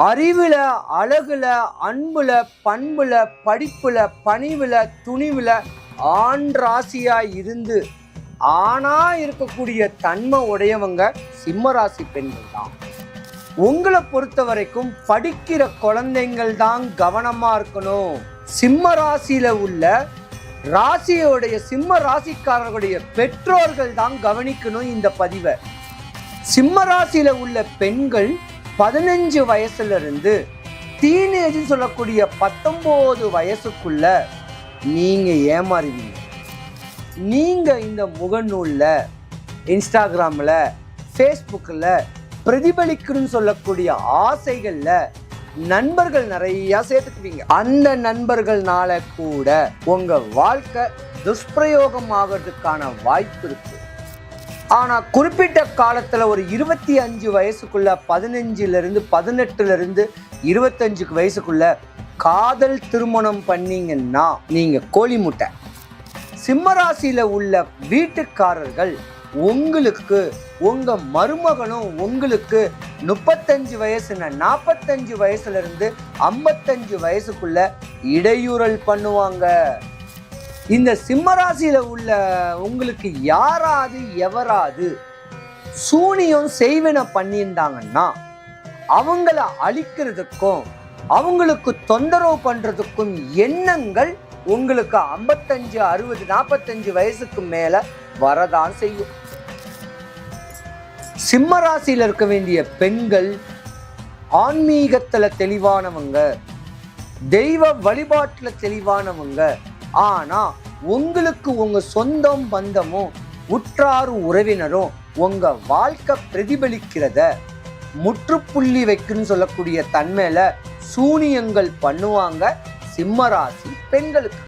அறிவுல, அழகுல, அன்புல, பண்புல, படிப்புல, பணிவுல, துணிவுல ஆண் ராசியா இருந்து ஆணா இருக்கக்கூடிய தன்மை உடையவங்க சிம்ம ராசி பெண்கள் தான். உங்களை பொறுத்த வரைக்கும் படிக்கிற குழந்தைங்கள் தான் கவனமா இருக்கணும். சிம்ம ராசியில உள்ள ராசியோடைய சிம்ம ராசிக்காரர்களுடைய பெற்றோர்கள் தான் கவனிக்கணும் இந்த பதிவை. சிம்ம ராசியில உள்ள பெண்கள் 15 வயசுல இருந்து டீனேஜ் சொல்லக்கூடிய 19 வயசுக்குள்ள நீங்க ஏமாறுவீங்க. நீங்க இந்த முகநூல்ல, இன்ஸ்டாகிராம்ல, ஃபேஸ்புக்கில் பிரதிபலிக்கணும்னு சொல்லக்கூடிய ஆசைகள்ல நண்பர்கள் நிறைய சேர்த்துக்குவீங்க. அந்த நண்பர்கள்னால கூட உங்க வாழ்க்கை துஷ்பிரயோகம் ஆகிறதுக்கான வாய்ப்பு இருக்கு. ஆனா குறிப்பிட்ட காலத்துல ஒரு 25 வயசுக்குள்ள 15ல இருந்து 18ல இருந்து 25 வயசுக்குள்ள காதல் திருமணம் பண்ணீங்கன்னா நீங்க கோழி முட்டை. சிம்மராசியில உள்ள வீட்டுக்காரர்கள் உங்களுக்கு உங்க மருமகனும் உங்களுக்கு 35 வயசுன 45 வயசுல இருந்து 55 வயசுக்குள்ள இடையூறல் பண்ணுவாங்க. இந்த சிம்மராசியில உள்ள உங்களுக்கு யாராவது எவராது சூனியம் செய்வன பண்ணியிருந்தாங்கன்னா அவங்கள அழிக்கிறதுக்கும் அவங்களுக்கு தொந்தரவு பண்றதுக்கும் எண்ணங்கள் உங்களுக்கு 55, 60, 45 வயசுக்கு மேல வரதான் செய்யும். சிம்ம ராசியில இருக்க வேண்டிய பெண்கள் ஆன்மீகத்துல தெளிவானவங்க, தெய்வ வழிபாட்டுல தெளிவானவங்க. ஆனா உங்களுக்கு உங்க சொந்தம் பந்தமும் உற்றார் உறவினரும் உங்க வாழ்க்கை பிரதிபலிக்கிறத முற்றுப்புள்ளி வைக்குன்னு சொல்லக்கூடிய தன்மையில சூனியங்கள் பண்ணுவாங்க சிம்மராசி பெண்களுக்கு.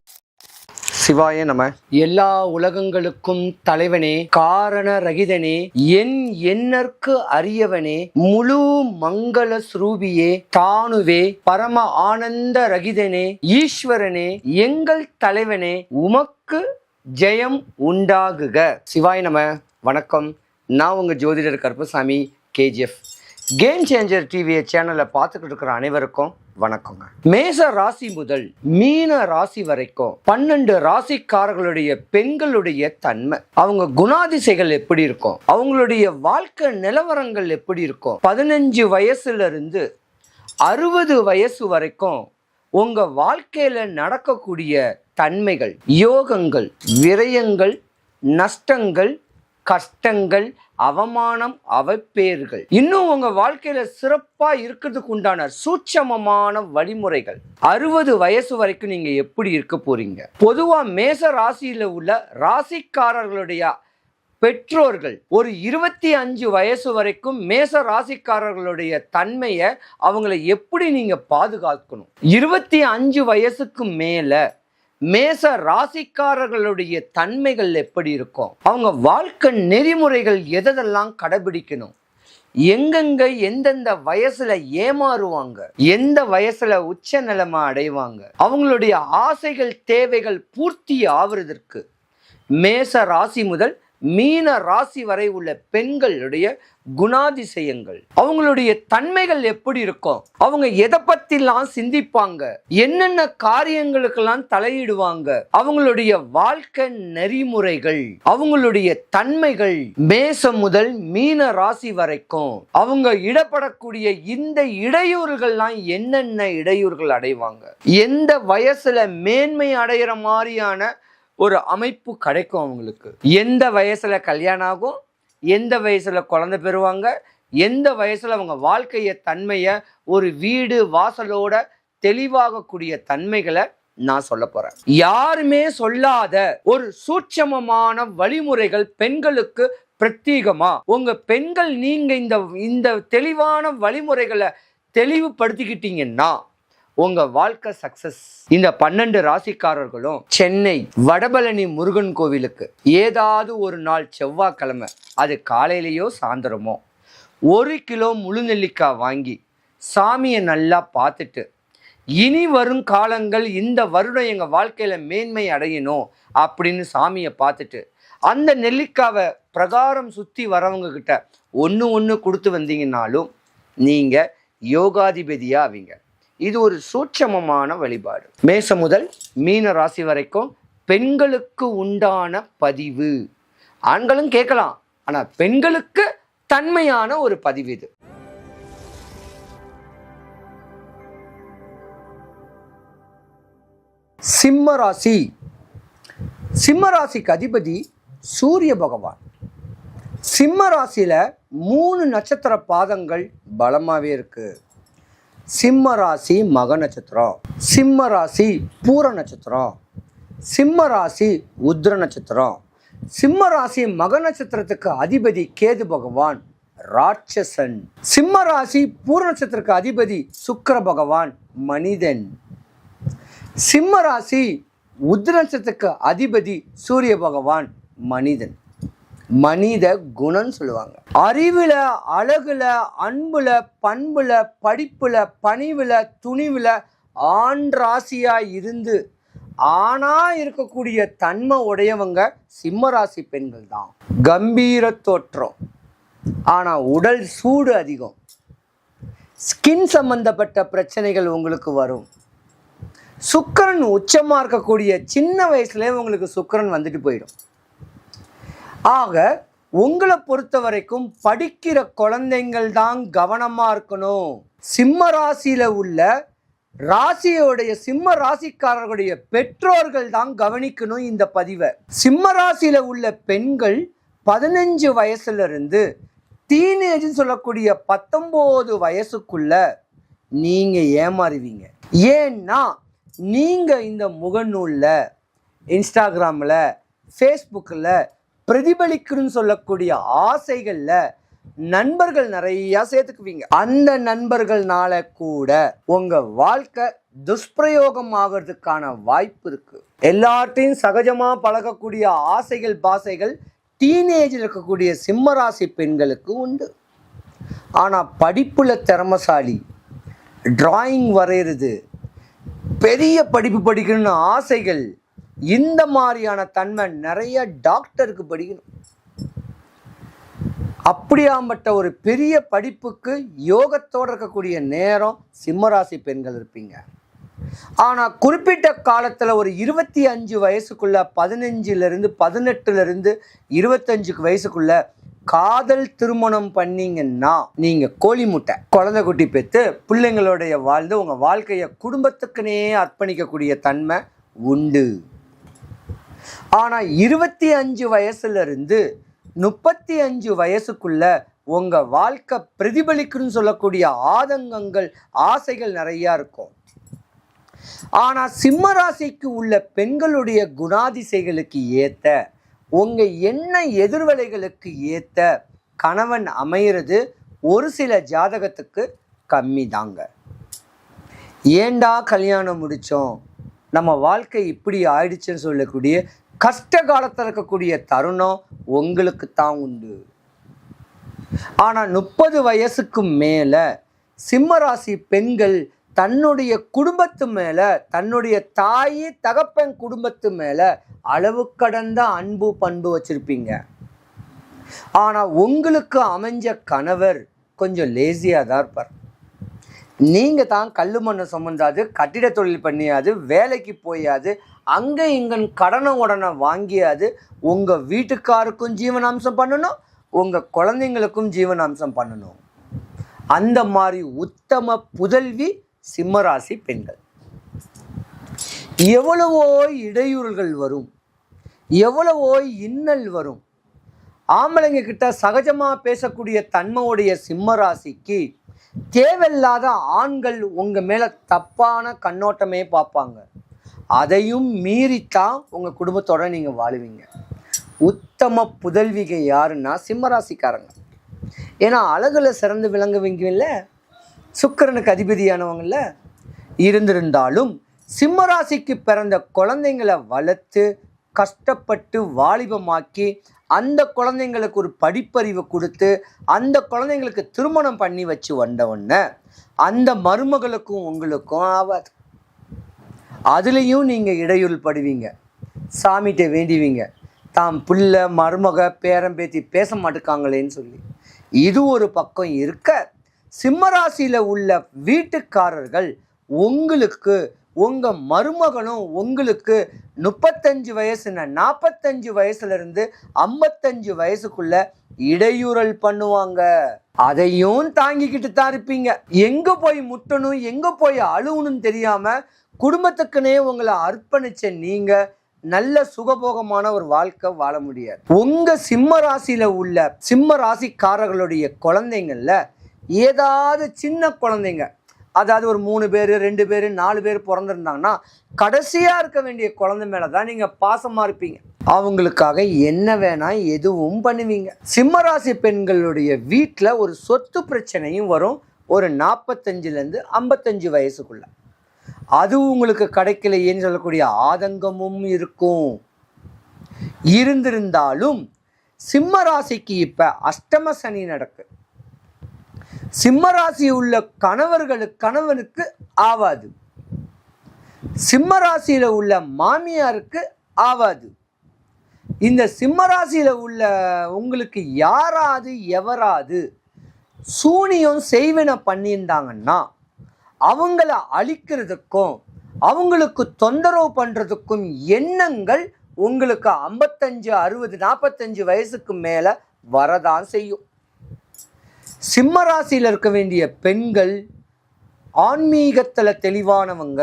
சிவாய நம. எல்லா உலகங்களுக்கும் தலைவனே, காரண ரகிதனே, என் எண்ணற்கு அரியவனே, முழு மங்கள ஸ்ரூபியே, தானுவே, பரம ஆனந்த ரகிதனே, ஈஸ்வரனே, எங்கள் தலைவனே, உமக்கு ஜெயம் உண்டாகுக. சிவாய நம. வணக்கம். நான் உங்க ஜோதிடர் Karuppasamy, KGF. Game changer TV சேனலை பார்த்துக்கிட்டு இருக்கிற அனைவருக்கும் வணக்கங்க. மேச ராசி முதல் மீன ராசி வரைக்கும் 12 ராசிக்காரர்களுடைய பெண்களுடைய தன்மை, அவங்க குணாதிசைகள் எப்படி இருக்கும், அவங்களுடைய வாழ்க்கை நிலவரங்கள் எப்படி இருக்கும், 15 வயசுல இருந்து 60 வயசு வரைக்கும் உங்க வாழ்க்கையில நடக்கக்கூடிய தன்மைகள், யோகங்கள், விரயங்கள், நஷ்டங்கள், கஷ்டங்கள், அவமானம், அவப்பேர்கள், இன்னும் உங்க வாழ்க்கையில சிறப்பா இருக்கிறதுக்கு உண்டான சூட்சமமான வழிமுறைகள். 60 வயசு வரைக்கும் நீங்க எப்படி இருக்க போறீங்க? பொதுவா மேச ராசியில உள்ள ராசிக்காரர்களுடைய பெற்றோர்கள் ஒரு 25 வயசு வரைக்கும் மேச ராசிக்காரர்களுடைய தன்மையை அவங்களை எப்படி நீங்க பாதுகாக்கணும்? 25 வயசுக்கு மேல மேச ராசிக்காரர்களுடைய தன்மைகள் எப்படி இருக்கும்? அவங்க வாழ்க்கை நெறிமுறைகள் எதெல்லாம் கடைபிடிக்கணும்? எங்கெங்க எந்தெந்த வயசுல ஏமாறுவாங்க, எந்த வயசுல உச்ச நிலைமை அடைவாங்க, அவங்களுடைய ஆசைகள் தேவைகள் பூர்த்தி ஆவதற்கு மேச ராசி முதல் மீன ராசி வரை உள்ள பெண்களுடைய குணாதிசயங்கள், அவங்களுடைய தன்மைகள் எப்படி இருக்கும், அவங்க எதை பத்திலாம் சிந்திப்பாங்க, என்னென்ன காரியங்களுக்கெல்லாம் தலையிடுவாங்க, அவங்களுடைய வாழ்க்கை நெறிமுறைகள், அவங்களுடைய தன்மைகள் மேசம் முதல் மீன ராசி வரைக்கும் அவங்க இடப்படக்கூடிய இந்த இடையூறுகள்லாம் என்னென்ன இடையூறுகள் அடைவாங்க, எந்த வயசுல மேன்மை அடைகிற மாதிரியான ஒரு அமைப்பு கிடைக்கும் அவங்களுக்கு, எந்த வயசுல கல்யாணம் ஆகும், எந்த வயசுல குழந்தை பெறுவாங்க, எந்த வயசுல அவங்க வாழ்க்கைய தன்மைய ஒரு வீடு வாசலோட தெளிவாகக்கூடிய தன்மைகளை நான் சொல்ல போறேன். யாருமே சொல்லாத ஒரு சூட்சமமான வழிமுறைகள் பெண்களுக்கு பிரத்யேகமா உங்க பெண்கள் நீங்க இந்த தெளிவான வழிமுறைகளை தெளிவுபடுத்திக்கிட்டீங்கன்னா உங்க வாழ்க்கை சக்சஸ். இந்த 12 ராசிக்காரர்களும் சென்னை வடபழனி முருகன் கோவிலுக்கு ஏதாவது ஒரு நாள் செவ்வாய்க்கிழமை, அது காலையிலேயோ சாயந்தரமோ 1 கிலோ முழு நெல்லிக்காய் வாங்கி சாமியை நல்லா பார்த்துட்டு, இனி வரும் காலங்கள் இந்த வருடம் எங்க வாழ்க்கையில மேன்மை அடையணும் அப்படின்னு சாமியை பார்த்துட்டு அந்த நெல்லிக்காவை பிரகாரம் சுத்தி வரவங்க கிட்ட ஒன்று கொடுத்து வந்தீங்கன்னாலும் நீங்க யோகாதிபதியா ஆவீங்க. இது ஒரு சூட்சமமான வழிபாடு. மேசம் முதல் மீன ராசி வரைக்கும் பெண்களுக்கு உண்டான பதிவு. ஆண்களும் கேட்கலாம், ஆனா பெண்களுக்கு தன்மையான ஒரு பதிவு இது. சிம்ம ராசி. சிம்ம ராசிக்கு அதிபதி சூரிய பகவான். சிம்ம ராசியில 3 நட்சத்திர பாதங்கள் பலமாவே இருக்கு. சிம்ம ராசி மக நட்சத்திரம், சிம்ம ராசி பூர நட்சத்திரம், சிம்ம ராசி உத்திர நட்சத்திரம். சிம்ம ராசி மக நட்சத்திரத்துக்கு அதிபதி கேது பகவான் ராட்சசன். சிம்ம ராசி பூர நட்சத்திரத்துக்கு அதிபதி சுக்கிர பகவான் மனிதன். சிம்ம ராசி உத்திர நட்சத்திரத்துக்கு அதிபதி சூரிய பகவான் மனிதன். மனித குணம் சொல்லுவாங்க. அறிவுல, அழகுல, அன்புல, பண்புல, படிப்புல, பணிவுல, துணிவுல ஆண் ராசியா இருந்து ஆணா இருக்கக்கூடிய தன்மை உடையவங்க சிம்ம ராசி பெண்கள் தான். கம்பீர தோற்றம், ஆனா உடல் சூடு அதிகம். ஸ்கின் சம்பந்தப்பட்ட பிரச்சனைகள் உங்களுக்கு வரும். சுக்கிரன் உச்சமா இருக்கக்கூடிய சின்ன வயசுல உங்களுக்கு சுக்கிரன் வந்துட்டு போயிடும். ஆக உங்களை பொறுத்த வரைக்கும் படிக்கிற குழந்தைங்கள் தான் கவனமா இருக்கணும். சிம்ம ராசியில உள்ள ராசியோடைய சிம்ம ராசிக்காரர்களுடைய பெற்றோர்கள் தான் கவனிக்கணும் இந்த பதிவை. சிம்ம ராசியில உள்ள பெண்கள் 15 வயசுல இருந்து டீனேஜ் சொல்லக்கூடிய 19 வயசுக்குள்ள நீங்க ஏமாறுவீங்க. ஏன்னா நீங்க இந்த முகநூல்ல, இன்ஸ்டாகிராம்ல, ஃபேஸ்புக்கில் பிரதிபலிக்கணும்னு சொல்லக்கூடிய ஆசைகள்ல நண்பர்கள் நிறைய சேர்த்துக்குவீங்க. அந்த நண்பர்கள்னால கூட உங்க வாழ்க்கை துஷ்பிரயோகம் ஆகிறதுக்கான வாய்ப்பு இருக்கு. எல்லார்ட்டையும் சகஜமா பழகக்கூடிய ஆசைகள் பாசைகள் டீனேஜில் இருக்கக்கூடிய சிம்மராசி பெண்களுக்கு உண்டு. ஆனா படிப்புல திறமசாலி, டிராயிங் வரைகிறது, பெரிய படிப்பு படிக்கணும்னு ஆசைகள், இந்த மாதிரியான தன்மை நிறைய டாக்டருக்கு படிக்கணும். அப்படியாம்பட்ட ஒரு பெரிய படிப்புக்கு யோகத்தோடு இருக்கக்கூடிய நேரம் சிம்மராசி பெண்கள் இருப்பீங்க. ஆனால் குறிப்பிட்ட காலத்தில் ஒரு 25 வயசுக்குள்ள, 15லேருந்து 18லேருந்து 25 வயசுக்குள்ள காதல் திருமணம் பண்ணீங்கன்னா நீங்கள் கோழி முட்டை குழந்தை குட்டி பெற்று பிள்ளைங்களுடைய வாழ்ந்து உங்கள் வாழ்க்கையை குடும்பத்துக்குனே அர்ப்பணிக்கக்கூடிய தன்மை உண்டு. ஆனால் 25 வயசுலேருந்து 35 வயசுக்குள்ள உங்கள் வாழ்க்கை பிரதிபலிக்கணும்னு சொல்லக்கூடிய ஆதங்கங்கள், ஆசைகள் நிறையா இருக்கும். ஆனால் சிம்ம ராசிக்கு உள்ள பெண்களுடைய குணாதிசைகளுக்கு ஏற்ற, உங்கள் என்ன எதிர்வலைகளுக்கு ஏற்ற கணவன் அமைகிறது ஒரு சில ஜாதகத்துக்கு கம்மி தாங்க. ஏண்டா கல்யாணம் முடித்தோம், நம்ம வாழ்க்கை இப்படி ஆயிடுச்சுன்னு சொல்லக்கூடிய கஷ்ட காலத்தில் இருக்கக்கூடிய தருணம் உங்களுக்கு தான் உண்டு. ஆனால் 30 வயசுக்கு மேலே சிம்மராசி பெண்கள் தன்னுடைய குடும்பத்து மேலே, தன்னுடைய தாய் தகப்பன் குடும்பத்து மேலே அளவு கடந்த அன்பு பண்பு வச்சுருப்பீங்க. ஆனால் உங்களுக்கு அமைஞ்ச கணவர் கொஞ்சம் லேசியாக தான் இருப்பார். நீங்கள் தான் கல் மண்ணை சுமந்தாது, கட்டிட தொழில் பண்ணியாது, வேலைக்கு போயாது, அங்கே இங்கன் கடனை உடனே வாங்கியாது, உங்கள் வீட்டுக்காருக்கும் ஜீவனாம்சம் பண்ணணும், உங்கள் குழந்தைங்களுக்கும் ஜீவனாம்சம் பண்ணணும். அந்த மாதிரி உத்தம புதல்வி சிம்மராசி பெண்கள். எவ்வளவோ இடையூறுகள் வரும், எவ்வளவோ இன்னல் வரும். ஆம்பளைங்க கிட்ட சகஜமாக பேசக்கூடிய தன்மையுடைய சிம்மராசிக்கு தேவையில்லாத ஆண்கள் உங்கள் மேலே தப்பான கண்ணோட்டமே பார்ப்பாங்க. அதையும் மீறித்தான் உங்கள் குடும்பத்தோட நீங்கள் வாழுவீங்க. உத்தம புதல்விகை யாருன்னா சிம்மராசிக்காரங்க. ஏன்னா அழகுல சிறந்து விளங்குவீங்க இல்லை, சுக்கிரனுக்கு அதிபதியானவங்கள இருந்திருந்தாலும் சிம்மராசிக்கு பிறந்த குழந்தைங்களை வளர்த்து கஷ்டப்பட்டு வாலிபமாக்கி அந்த குழந்தைங்களுக்கு ஒரு படிப்பறிவை கொடுத்து அந்த குழந்தைங்களுக்கு திருமணம் பண்ணி வச்சு வந்தவொடனே அந்த மருமகளுக்கும் உங்களுக்கும் ஆகாது. அதுலேயும் நீங்கள் இடையூறு படுவீங்க, சாமிகிட்ட வேண்டிவீங்க, தாம் பிள்ளை மருமக பேரம்பேத்தி பேச மாட்டுக்காங்களேன்னு சொல்லி. இது ஒரு பக்கம் இருக்க, சிம்ம ராசியில் உள்ள வீட்டுக்காரர்கள் உங்களுக்கு, உங்கள் மருமகனும் உங்களுக்கு 35 வயசுன்னு 45 வயசுலேருந்து 55 வயசுக்குள்ள இடையூறல் பண்ணுவாங்க. அதையும் தாங்கிக்கிட்டு தான் இருப்பீங்க. எங்கே போய் முட்டணும், எங்கே போய் அழுவணும்னு தெரியாமல் குடும்பத்துக்குன்னே உங்களை அர்ப்பணிச்ச நீங்கள் நல்ல சுகபோகமான ஒரு வாழ்க்கை வாழ முடியாது. உங்கள் சிம்ம ராசியில் உள்ள சிம்ம ராசிக்காரர்களுடைய குழந்தைங்கள்ல ஏதாவது சின்ன குழந்தைங்க, அதாவது ஒரு 3 பேர் 2 பேர் 4 பேர் பிறந்திருந்தாங்கன்னா கடைசியாக இருக்க வேண்டிய குழந்தை மேலே தான் நீங்கள் பாசமாக இருப்பீங்க. அவங்களுக்காக என்ன வேணா எதுவும் பண்ணுவீங்க. சிம்மராசி பெண்களுடைய வீட்டில் ஒரு சொத்து பிரச்சனையும் வரும் ஒரு 45லேருந்து 55 வயசுக்குள்ள. அது உங்களுக்கு கிடைக்கலையேன்னு சொல்லக்கூடிய ஆதங்கமும் இருக்கும். இருந்திருந்தாலும் சிம்ம ராசிக்கு இப்போ அஷ்டம சனி நடக்கு. சிம்ம ராசி உள்ள கணவனுக்கு ஆவாது. சிம்ம ராசியில் உள்ள மாமியாருக்கு ஆவாது. இந்த சிம்ம ராசியில் உள்ள உங்களுக்கு யாராவது எவராது சூனியம் செய்வினை பண்ணியிருந்தாங்கன்னா அவங்கள அழிக்கிறதுக்கும் அவங்களுக்கு தொந்தரவு பண்ணுறதுக்கும் எண்ணங்கள் உங்களுக்கு 55 60 45 வயசுக்கு மேலே வரதான் செய்யும். சிம்ம ராசியில் இருக்க வேண்டிய பெண்கள் ஆன்மீகத்தில் தெளிவானவங்க,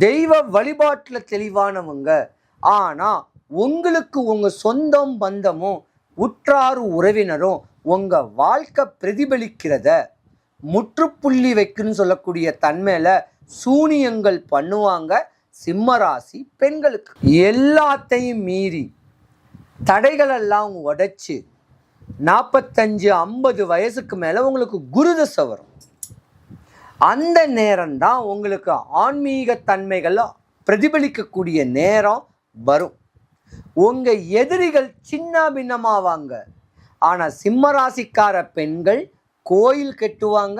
தெய்வ வழிபாட்டில் தெளிவானவங்க. ஆனால் உங்களுக்கு உங்கள் சொந்தம் பந்தமும் உற்றார் உறவினரும் உங்கள் வாழ்க்கை பிரதிபலிக்கிறத முற்றுப்புள்ளி வைக்குன்னு சொல்லக்கூடிய தன்மையில் சூனியங்கள் பண்ணுவாங்க. சிம்ம ராசி பெண்களுக்கு எல்லாத்தையும் மீறி தடைகளெல்லாம் உடைச்சு 45 50 வயசுக்கு மேலே உங்களுக்கு குருதசை வரும். அந்த நேரம்தான் உங்களுக்கு ஆன்மீக தன்மைகளை பிரதிபலிக்கக்கூடிய நேரம் வரும். உங்கள் எதிரிகள் சின்ன பின்னமாவாங்க. ஆனால் சிம்ம ராசிக்கார பெண்கள் கோயில் கட்டுவாங்க,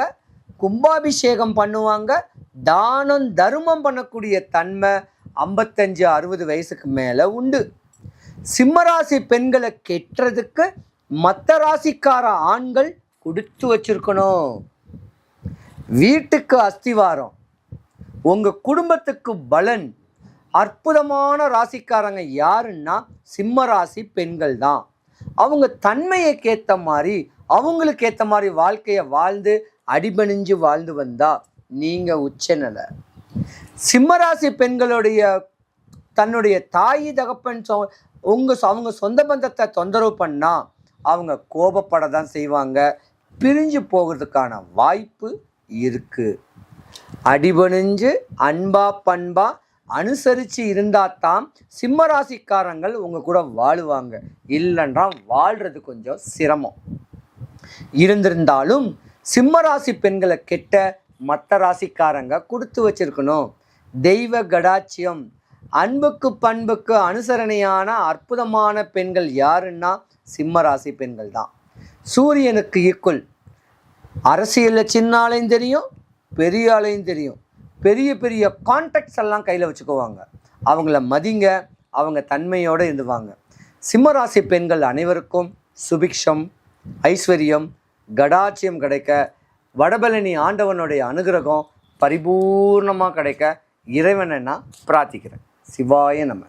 கும்பாபிஷேகம் பண்ணுவாங்க, தானம் தர்மம் பண்ணக்கூடிய தன்மை 55 60 வயசுக்கு மேலே உண்டு. சிம்மராசி பெண்களை கெட்டுறதுக்கு மற்ற ராசிக்கார ஆண்கள் கொடுத்து வச்சிருக்கணும். வீட்டுக்கு அஸ்திவாரம், உங்கள் குடும்பத்துக்கு பலன். அற்புதமான ராசிக்காரங்க யாருன்னா சிம்ம ராசி பெண்கள் தான். அவங்க தன்மையைக்கேற்ற மாதிரி அவங்களுக்கு ஏற்ற மாதிரி வாழ்க்கையை வாழ்ந்து அடிபணிஞ்சு வாழ்ந்து வந்தா நீங்கள் உச்சநிலை. சிம்மராசி பெண்களுடைய தன்னுடைய தாய் தகப்பன் அவங்க சொந்த பந்தத்தை தொந்தரவு பண்ணால் அவங்க கோபப்பட தான் செய்வாங்க. பிரிஞ்சு போகிறதுக்கான வாய்ப்பு இருக்குது. அடிபணிஞ்சு அன்பா பண்பா அனுசரித்து இருந்தால் தான் சிம்மராசிக்காரங்கள் உங்கள் கூட வாழுவாங்க. இல்லைன்னா வாழ்கிறது கொஞ்சம் சிரமம். இருந்திருந்தாலும் சிம்மராசி பெண்களை கெட்ட மற்ற ராசிக்காரங்க கொடுத்து வச்சிருக்கணும். தெய்வ கடாட்சியம், அன்புக்கு பண்புக்கு அனுசரணையான அற்புதமான பெண்கள் யாருன்னா சிம்ம ராசி பெண்கள் தான். சூரியனுக்கு ஈக்குவல். அரசியலில் சின்ன ஆளையும் தெரியும், பெரிய ஆளையும் தெரியும். பெரிய பெரிய கான்டாக்ட்ஸ் எல்லாம் கையில் வச்சுக்குவாங்க. அவங்கள மதிங்க, அவங்க தன்மையோடு இருந்துவாங்க. சிம்மராசி பெண்கள் அனைவருக்கும் சுபிக்ஷம், ஐஸ்வர்யம், கடாட்சியம் கிடைக்க, வடபழனி ஆண்டவனுடைய அனுகிரகம் பரிபூர்ணமாக கிடைக்க இறைவனை நான் பிரார்த்திக்கிறேன். சிவாய நம.